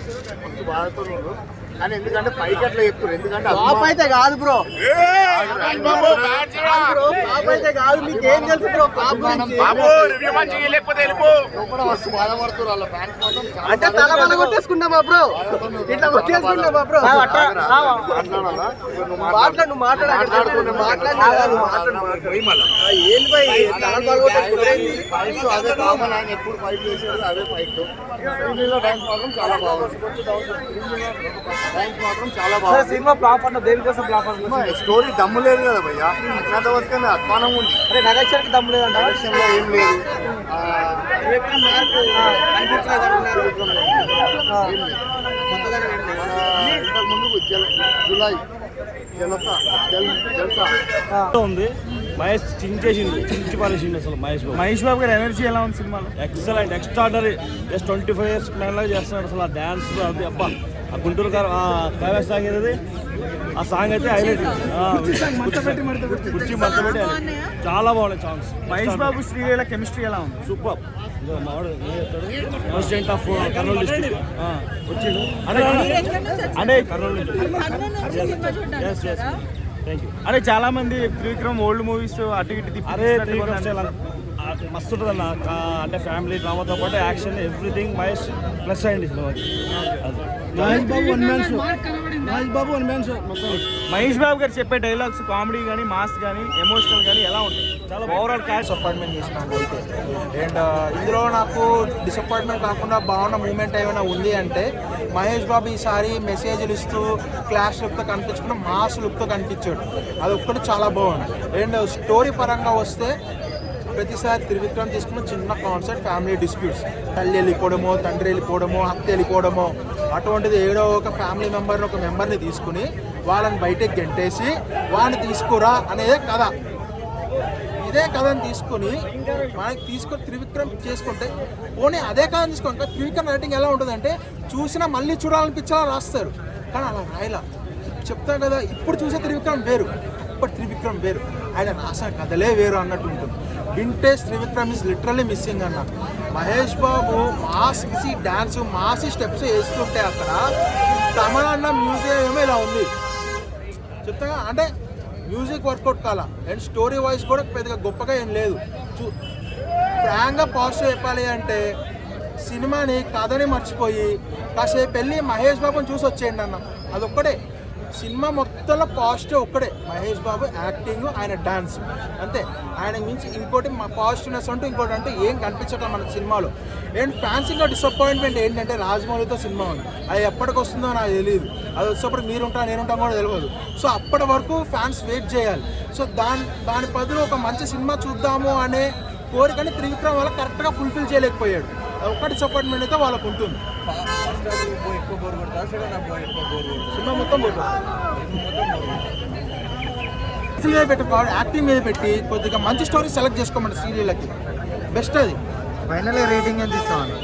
మస్తు బాధతో కానీ ఎందుకంటే పైకి అట్లా చెప్తారు ఎందుకంటే అయితే కాదు బ్రో అయితే కాదు మీకేం తెలుసు బ్రో కూడా మస్తు బాధపడుతున్నారు వాళ్ళ ఫ్యాన్స్ మాత్రం అంటే తల బల కొట్టేసుకున్నామా బ్రో ఇట్లా కొట్టేసుకున్నామా బ్రో నువ్వు ఏంటి భయ్ తల బల కొట్టేసుకున్నాయి అదే కామన్ ఆయన ఎప్పుడు ఫైట్ చేసేది అదే ఫైట్ డ్యాన్స్ మాత్రం చాలా బాగుంది డ్యాన్స్ మాత్రం చాలా బాగుంది సినిమా ఫ్లాప్ అన్న దేనికోసం ఫ్లాప్ అన్న స్టోరీ దమ్ము లేదు కదా భయ్యా అజ్ఞాత వరకు అత్మానం ఉంది అరే నగేశ్వర్కి దమ్ము లేదంట ఎలక్షన్లో ఏం లేదు ఇంతకు ముందు జులై జల్సా ఉంది. మహేష్ చించి పారేసిండు అసలు మహేష్ బాబు గారి ఎనర్జీ ఎలా ఉంది సినిమాలో? Excellent, extraordinary. Just 25 years man లాగా చేస్తున్నాడు అసలు. ఆ డ్యాన్స్ అది అబ్బా, ఆ గుంటూరు కైలాస్ సాంగ్ ఏది, ఆ సాంగ్ అయితే హైలైట్. కుర్చీ మర్తపెట్టి చాలా బాగున్నాయి సాంగ్స్. మహేష్ బాబు శ్రీలీల కెమిస్ట్రీ ఎలా ఉంది? సూపర్. మావాడు ప్రెసిడెంట్ ఆఫ్ కర్నూలు డిస్ట్రిక్ట్ వచ్చిండు అంటే కర్నూలు అరే చాలా మంది త్రివిక్రమ్ ఓల్డ్ మూవీస్ అటు ఇటు అరే మస్తు ఉంటుంది అన్న. అంటే ఫ్యామిలీ డ్రామాతో పాటు యాక్షన్ ఎవ్రీథింగ్ మహేష్ ప్లస్ అయ్యింది సినిమాకి. Mahesh Babu one man show. Mahesh Babu గారు చెప్పే డైలాగ్స్ కామెడీ కానీ మాస్ కానీ ఎమోషనల్ కానీ ఎలా ఉంటాయి? చాలా ఓవరాల్ క్యాష్ డిసప్పాయింట్మెంట్ చేసినాను అయితే. అండ్ ఇందులో నాకు డిసప్పాయింట్మెంట్ కాకుండా బాగున్న మూమెంట్ ఏమైనా ఉంది అంటే మహేష్ బాబు ఈసారి మెసేజ్లు ఇస్తూ క్లాష్ లుక్తో కనిపించకుండా మాస్ లుక్తో కనిపించాడు. అది ఒక్కటి చాలా బాగుంది. అండ్ స్టోరీ పరంగా వస్తే ప్రతిసారి త్రివిక్రమ్ తీసుకున్న చిన్న కాన్సెప్ట్ ఫ్యామిలీ డిస్ప్యూట్స్, తల్లి వెళ్ళిపోవడమో తండ్రి వెళ్ళిపోవడమో అత్త వెళ్ళిపోవడమో, అటువంటిది ఏడో ఒక ఫ్యామిలీ మెంబర్ని తీసుకుని వాళ్ళని బయటకు గెంటేసి వాడిని తీసుకురా అనేదే కథ. ఇదే కథని తీసుకుని త్రివిక్రమ్ చేసుకుంటే పోనీ అదే కథని తీసుకుంటే త్రివిక్రమ్ రైటింగ్ ఎలా ఉంటుందంటే చూసినా మళ్ళీ చూడాలనిపించేలా రాస్తారు. కానీ అలా రాయలా. చెప్తాను కదా, ఇప్పుడు చూసే త్రివిక్రమ్ వేరు, అప్పటి త్రివిక్రమ్ వేరు, ఆయన రాసిన కథలే వేరు అన్నట్టు ఉంటుంది. Vintage Trivikram is literally missing అన్న. మహేష్ బాబు మాసి డ్యాన్స్ మాసి స్టెప్స్ వేస్తుంటే అక్కడ తమన్నా మ్యూజియం ఏమో ఇలా ఉంది చెప్తాగా. అంటే మ్యూజిక్ వర్కౌట్ కాలా అండ్ స్టోరీ వాయిస్ కూడా పెద్దగా గొప్పగా ఏం లేదు. ఫ్రాంక్గా పాజిటివ్ చెప్పాలి అంటే సినిమాని కథని మర్చిపోయి కాసేపు వెళ్ళి మహేష్ బాబుని చూసి వచ్చేయండి అన్న. అదొక్కడే సినిమా మొత్తంలో పాజిటివ్ ఒక్కడే, మహేష్ బాబు యాక్టింగ్, ఆయన డాన్స్, అంతే. ఆయన మించి ఇంకోటి పాజిటివ్నెస్ అంటూ ఇంకోటి అంటే ఏం కనిపించట్లేదు మన సినిమాలో. అండ్ ఫ్యాన్స్ ఇంకా డిసప్పాయింట్మెంట్ ఏంటంటే రాజమౌళితో సినిమా ఉంది, అది ఎప్పటికి వస్తుందో నాకు తెలియదు. అది వచ్చేప్పుడు మీరుంటా నేనుంటాం కూడా తెలియదు. సో అప్పటి వరకు ఫ్యాన్స్ వెయిట్ చేయాలి. సో దాని బదులు ఒక మంచి సినిమా చూద్దాము అనే కోరికని త్రివిక్రమ్ వాళ్ళకి కరెక్ట్గా ఫుల్ఫిల్ చేయలేకపోయాడు. ఒక డిసప్పాయింట్మెంట్ అయితే వాళ్ళకు ఉంటుంది. సినిమా మొత్తం మీద పెట్టి యాక్టింగ్ మీద పెట్టి కొద్దిగా మంచి స్టోరీ సెలెక్ట్ చేసుకోమండి శ్రీలీలకి, బెస్ట్ అది. ఫైనల్ రేటింగ్ ఎంత ఇస్తామని?